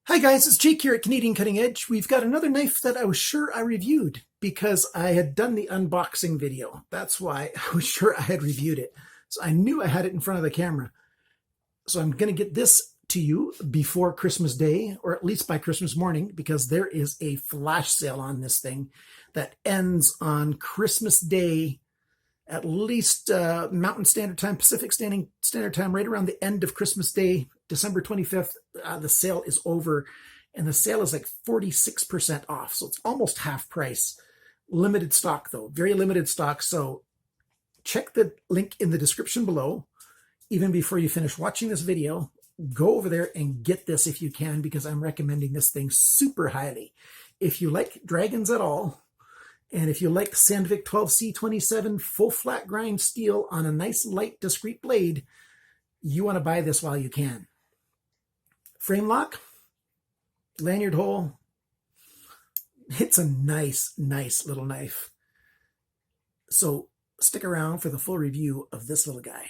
Hi guys, it's Jake here at Canadian Cutting Edge. We've got another knife that I was sure I reviewed because I had done the unboxing video. That's why I was sure I had reviewed it. So I knew I had it in front of the camera. So I'm going to get this to you before Christmas Day, or at least by Christmas morning, because there is a flash sale on this thing that ends on Christmas Day, at least Mountain Standard Time, Pacific Standard Time, right around the end of Christmas Day, December 25th. The sale is over, and the sale is like 46% off. So it's almost half price. Limited stock, though, very limited stock. So check the link in the description below. Even before you finish watching this video, go over there and get this if you can, because I'm recommending this thing super highly. If you like dragons at all, and if you like Sandvik 12C27 full flat grind steel on a nice light discreet blade, you want to buy this while you can. Frame lock, lanyard hole. It's a nice little knife. So stick around for the full review of this little guy.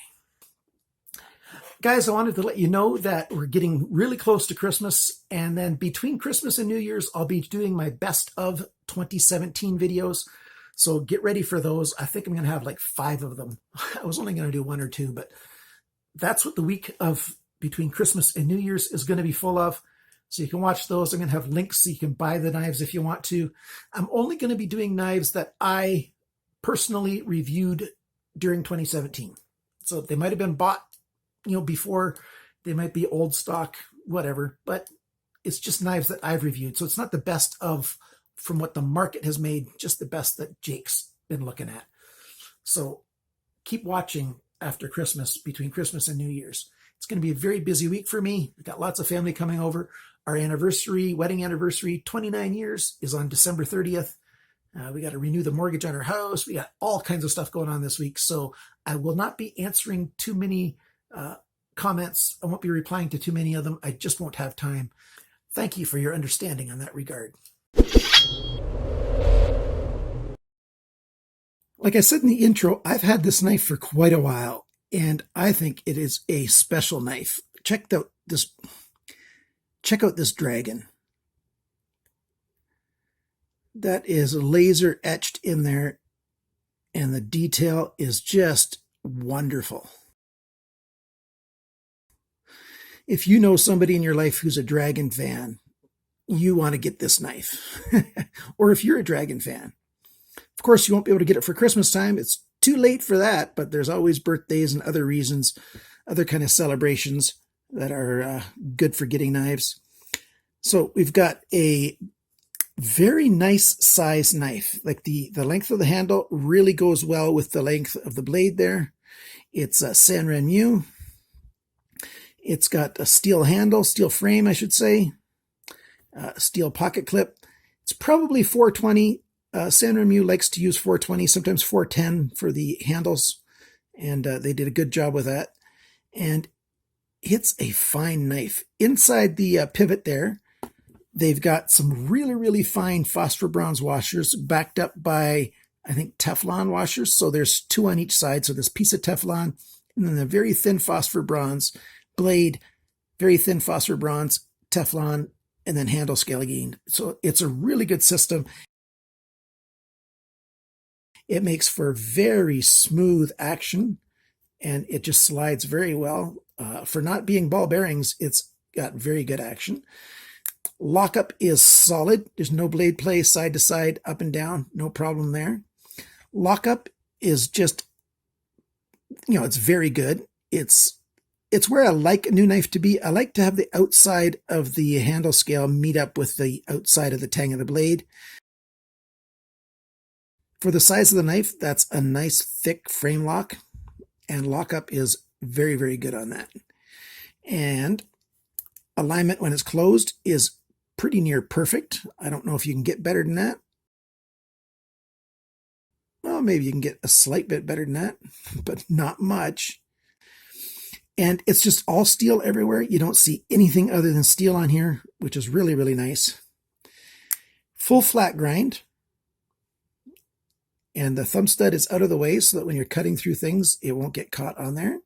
Guys, I wanted to let you know that we're getting really close to Christmas, and then between Christmas and New Year's, I'll be doing my best of 2017 videos. So get ready for those. I think I'm going to have like 5 of them. I was only going to do 1 or 2, but that's what the week of between Christmas and New Year's is going to be full of. So you can watch those. I'm going to have links so you can buy the knives if you want to. I'm only going to be doing knives that I personally reviewed during 2017. So they might have been bought, before. They might be old stock, whatever, but it's just knives that I've reviewed. So it's not the best of from what the market has made, just the best that Jake's been looking at. So keep watching after Christmas, between Christmas and New Year's. It's going to be a very busy week for me. We've got lots of family coming over. Our anniversary, wedding anniversary, 29 years is on December 30th. We got to renew the mortgage on our house. We got all kinds of stuff going on this week. So I will not be answering too many comments. I won't be replying to too many of them. I just won't have time. Thank you for your understanding on that regard. Like I said in the intro, I've had this knife for quite a while, and I think it is a special knife. Check out this dragon. That is laser etched in there, and the detail is just wonderful. If you know somebody in your life who's a dragon fan, you want to get this knife. Or if you're a dragon fan. Of course, you won't be able to get it for Christmas time. It's too late for that, but there's always birthdays and other reasons, other kind of celebrations that are good for getting knives. So we've got a very nice size knife. Like the length of the handle really goes well with the length of the blade there. It's a Sanrenmu. It's got a steel handle, steel frame, I should say, steel pocket clip. It's probably 420. Sanrenmu likes to use 420, sometimes 410 for the handles, and they did a good job with that. And it's a fine knife. Inside the pivot there, they've got some really fine phosphor bronze washers backed up by, I think, Teflon washers. So there's 2 on each side. So this piece of Teflon and then a very thin phosphor bronze blade, very thin phosphor bronze, Teflon, and then handle scale again. So it's a really good system. It makes for very smooth action, and it just slides very well. For not being ball bearings, it's got very good action. Lockup is solid. There's no blade play side to side, up and down. No problem there. Lockup is just, it's very good. It's where I like a new knife to be. I like to have the outside of the handle scale meet up with the outside of the tang of the blade. For the size of the knife, that's a nice thick frame lock, and lockup is very good on that. And alignment when it's closed is pretty near perfect. I don't know if you can get better than that. Well, maybe you can get a slight bit better than that, but not much. And it's just all steel everywhere. You don't see anything other than steel on here, which is really nice. Full flat grind. And the thumb stud is out of the way so that when you're cutting through things, it won't get caught on there.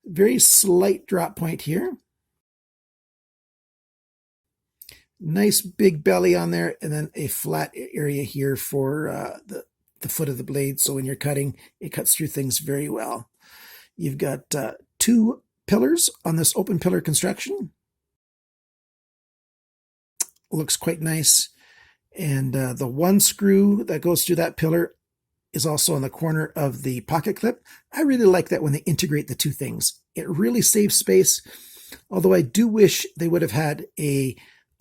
Very slight drop point here. Nice big belly on there, and then a flat area here for the foot of the blade. So when you're cutting, it cuts through things very well. You've got 2 pillars on this open pillar construction. Looks quite nice. And the 1 screw that goes through that pillar is also on the corner of the pocket clip. I really like that when they integrate the 2 things. It really saves space, although I do wish they would have had a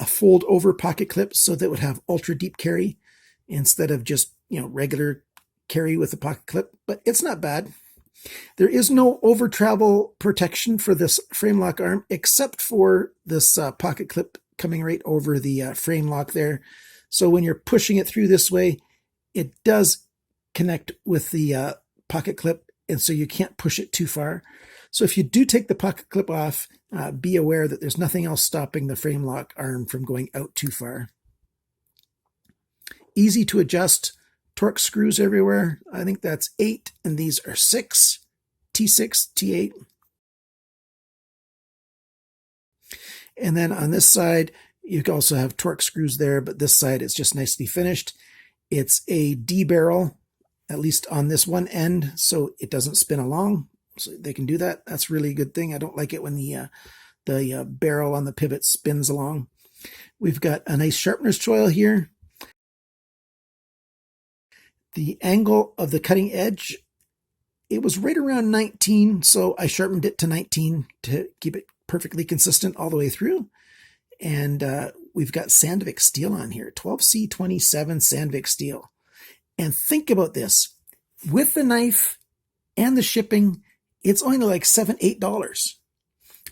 fold over pocket clip so that would have ultra deep carry instead of just, regular carry with a pocket clip, but it's not bad. There is no over travel protection for this frame lock arm except for this pocket clip coming right over the frame lock there. So when you're pushing it through this way, it does connect with the pocket clip, and so you can't push it too far. So if you do take the pocket clip off, be aware that there's nothing else stopping the frame lock arm from going out too far. Easy to adjust. Torque screws everywhere. I think that's 8, and these are 6. T6, T8. And then on this side, you can also have torque screws there, but this side is just nicely finished. It's a D barrel, at least on this one end, so it doesn't spin along. So they can do that. That's really a good thing. I don't like it when the barrel on the pivot spins along. We've got a nice sharpener's choil here. The angle of the cutting edge, it was right around 19, so I sharpened it to 19 to keep it perfectly consistent all the way through. And we've got Sandvik steel on here, 12C27 Sandvik steel. And think about this, with the knife and the shipping, it's only like $7, $8.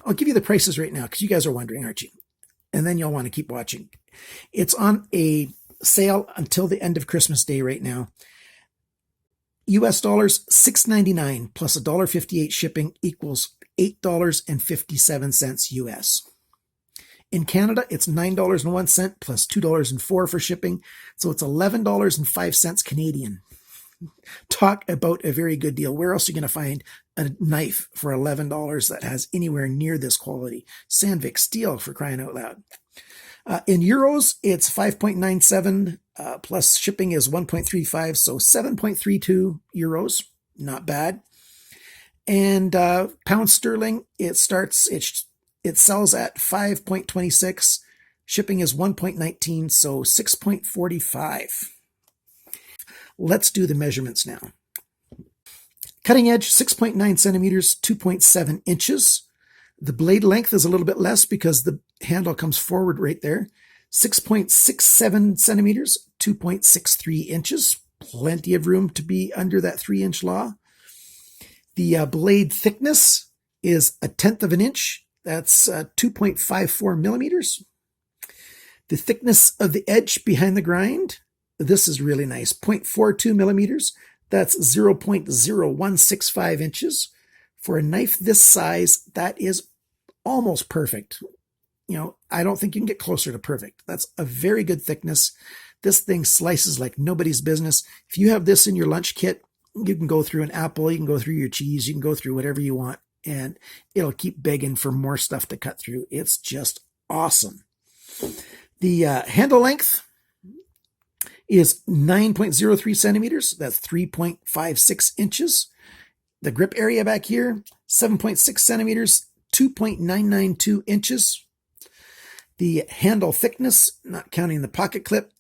I'll give you the prices right now because you guys are wondering, aren't you? And then you'll want to keep watching. It's on a sale until the end of Christmas Day right now. US dollars, $6.99 plus $1.58 shipping equals $8.57 US. In Canada, it's $9.01 plus $2.04 for shipping, so it's $11.05 Canadian. Talk about a very good deal. Where else are you going to find a knife for $11 that has anywhere near this quality? Sandvik steel, for crying out loud. In euros, it's 5.97 plus shipping is 1.35, so 7.32 euros. Not bad. And pound sterling, it sells at 5.26. Shipping is 1.19, so 6.45. Let's do the measurements now. Cutting edge, 6.9 centimeters, 2.7 inches. The blade length is a little bit less because the handle comes forward right there. 6.67 centimeters, 2.63 inches. Plenty of room to be under that 3-inch law. The blade thickness is 1/10 of an inch. That's 2.54 millimeters. The thickness of the edge behind the grind, this is really nice, 0.42 millimeters. That's 0.0165 inches. For a knife this size, that is almost perfect. I don't think you can get closer to perfect. That's a very good thickness. This thing slices like nobody's business. If you have this in your lunch kit, you can go through an apple, you can go through your cheese, you can go through whatever you want, and it'll keep begging for more stuff to cut through. It's just awesome. The handle length is 9.03 centimeters. That's 3.56 inches. The grip area back here, 7.6 centimeters, 2.992 inches. The handle thickness, not counting the pocket clip,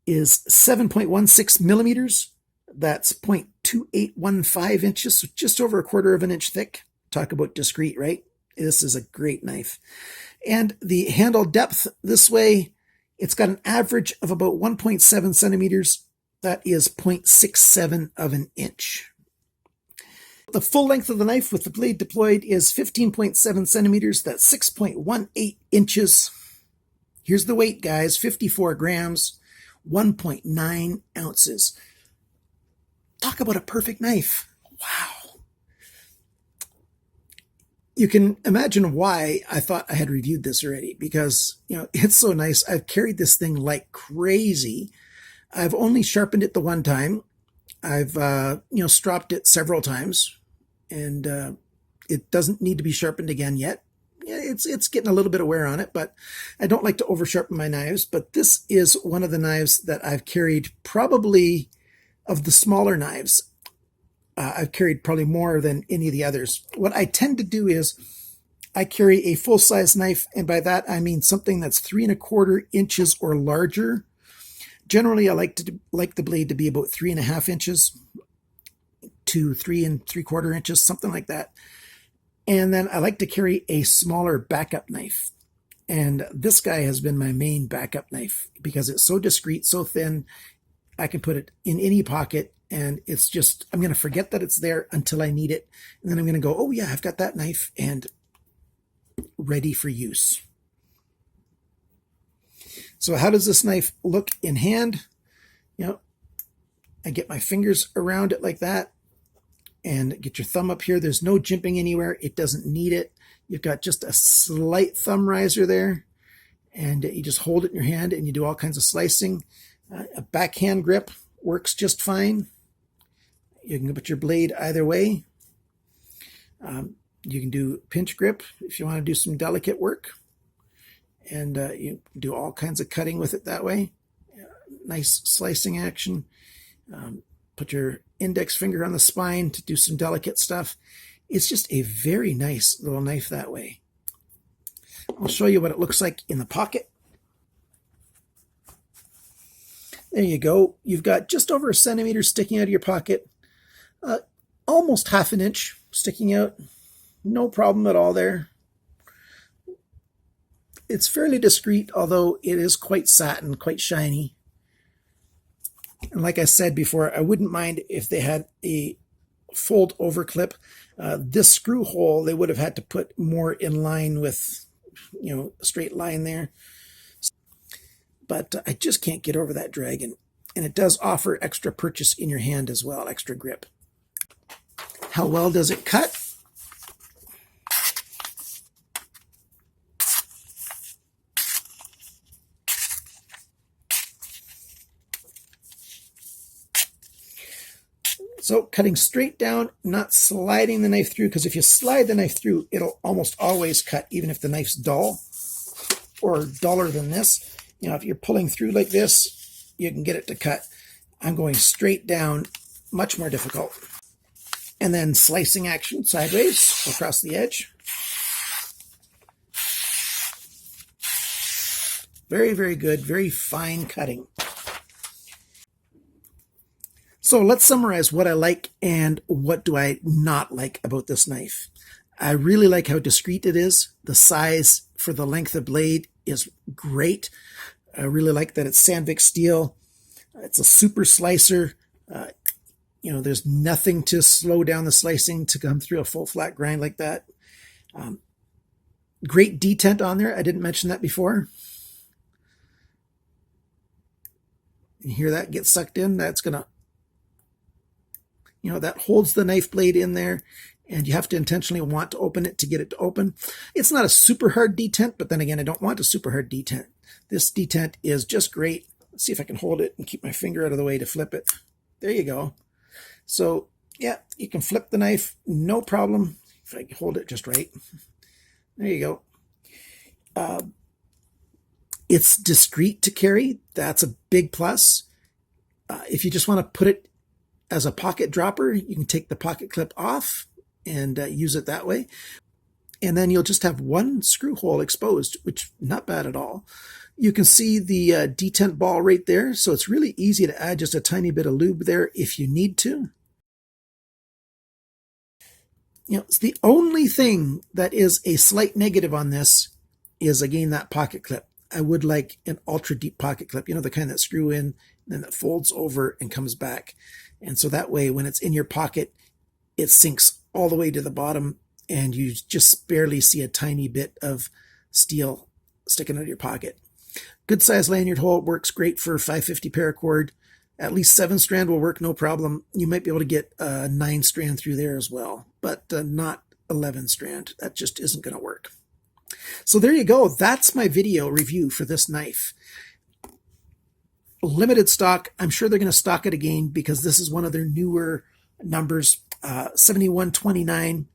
is 7.16 millimeters. That's 0.2815 inches, so just over 1/4 of an inch thick. Talk about discreet, right? This is a great knife. And the handle depth this way, it's got an average of about 1.7 centimeters. That is 0.67 of an inch. The full length of the knife with the blade deployed is 15.7 centimeters. That's 6.18 inches. Here's the weight, guys, 54 grams, 1.9 ounces. Talk about a perfect knife. Wow. You can imagine why I thought I had reviewed this already, because, it's so nice. I've carried this thing like crazy. I've only sharpened it the one time. I've, stropped it several times, and it doesn't need to be sharpened again yet. it's getting a little bit of wear on it, but I don't like to over sharpen my knives. But this is one of the knives that I've carried, probably of the smaller knives. I've carried probably more than any of the others. What I tend to do is I carry a full-size knife, and by that I mean something that's 3 1/4 inches or larger. Generally, I like the blade to be about 3 1/2 inches to 3 3/4 inches, something like that. And then I like to carry a smaller backup knife. And this guy has been my main backup knife because it's so discreet, so thin. I can put it in any pocket, and it's just, I'm going to forget that it's there until I need it. And then I'm going to go, oh yeah, I've got that knife, and ready for use. So how does this knife look in hand? You know, I get my fingers around it like that, and get your thumb up here. There's no jimping anywhere. It doesn't need it. You've got just a slight thumb riser there, and you just hold it in your hand, and you do all kinds of slicing. A backhand grip works just fine. You can put your blade either way. You can do pinch grip if you want to do some delicate work. And you do all kinds of cutting with it that way. Nice slicing action. Put your index finger on the spine to do some delicate stuff. It's just a very nice little knife that way. I'll show you what it looks like in the pocket. There you go. You've got just over 1 centimeter sticking out of your pocket. Almost 1/2 inch sticking out. No problem at all there. It's fairly discreet, although it is quite satin, quite shiny. And like I said before, I wouldn't mind if they had a fold over clip. This screw hole, they would have had to put more in line with, you know, a straight line there. But I just can't get over that dragon. And it does offer extra purchase in your hand as well, extra grip. How well does it cut? So cutting straight down, not sliding the knife through, because if you slide the knife through, it'll almost always cut, even if the knife's dull or duller than this. You know, if you're pulling through like this, you can get it to cut. I'm going straight down, much more difficult. And then slicing action sideways across the edge. Very, very good, very fine cutting. So let's summarize what I like and what do I not like about this knife. I really like how discreet it is. The size for the length of blade is great. I really like that it's Sandvik steel. It's a super slicer. You know, there's nothing to slow down the slicing to come through a full flat grind like that. Great detent on there. I didn't mention that before. You hear that get sucked in? That's going to, you know, that holds the knife blade in there, and you have to intentionally want to open it to get it to open. It's not a super hard detent, but then again, I don't want a super hard detent. This detent is just great. Let's see if I can hold it and keep my finger out of the way to flip it. There you go. So yeah, you can flip the knife, no problem. If I can hold it just right. There you go. It's discreet to carry. That's a big plus. If you just want to put it as a pocket dropper, you can take the pocket clip off and use it that way. And then you'll just have one screw hole exposed, which not bad at all. You can see the detent ball right there. So it's really easy to add just a tiny bit of lube there if you need to. You know, it's the only thing that is a slight negative on this is, again, that pocket clip. I would like an ultra deep pocket clip, you know, the kind that screw in and then that folds over and comes back. And so that way, when it's in your pocket, it sinks all the way to the bottom and you just barely see a tiny bit of steel sticking out of your pocket. Good size lanyard hole, works great for 550 paracord. At least 7-strand will work, no problem. You might be able to get 9-strand through there as well, but not 11-strand. That just isn't going to work. So there you go. That's my video review for this knife. Limited stock. I'm sure they're going to stock it again because this is one of their newer numbers, 7129.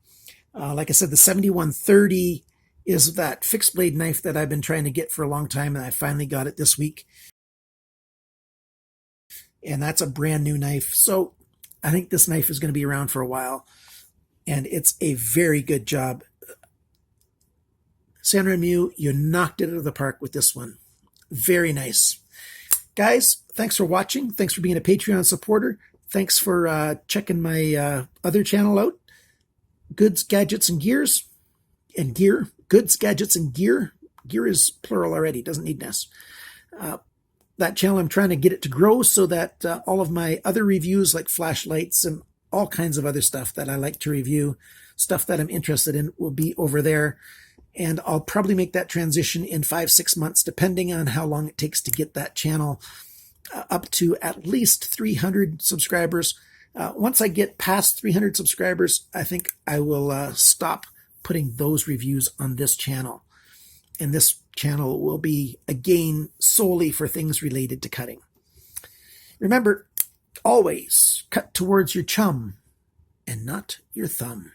Like I said, the 7130 is that fixed blade knife that I've been trying to get for a long time, and I finally got it this week. And that's a brand new knife. So I think this knife is going to be around for a while, and it's a very good job. Sanrenmu, you knocked it out of the park with this one. Very nice. Guys, thanks for watching. Thanks for being a Patreon supporter. Thanks for checking my other channel out. Goods, Gadgets, and Gears. And Gear. Goods, Gadgets, and Gear. Gear is plural already. Doesn't need an S. That channel, I'm trying to get it to grow so that all of my other reviews, like flashlights and all kinds of other stuff that I like to review, stuff that I'm interested in, will be over there. And I'll probably make that transition in 5-6 months, depending on how long it takes to get that channel up to at least 300 subscribers. Once I get past 300 subscribers, I think I will stop putting those reviews on this channel. And this channel will be, again, solely for things related to cutting. Remember, always cut towards your chum and not your thumb.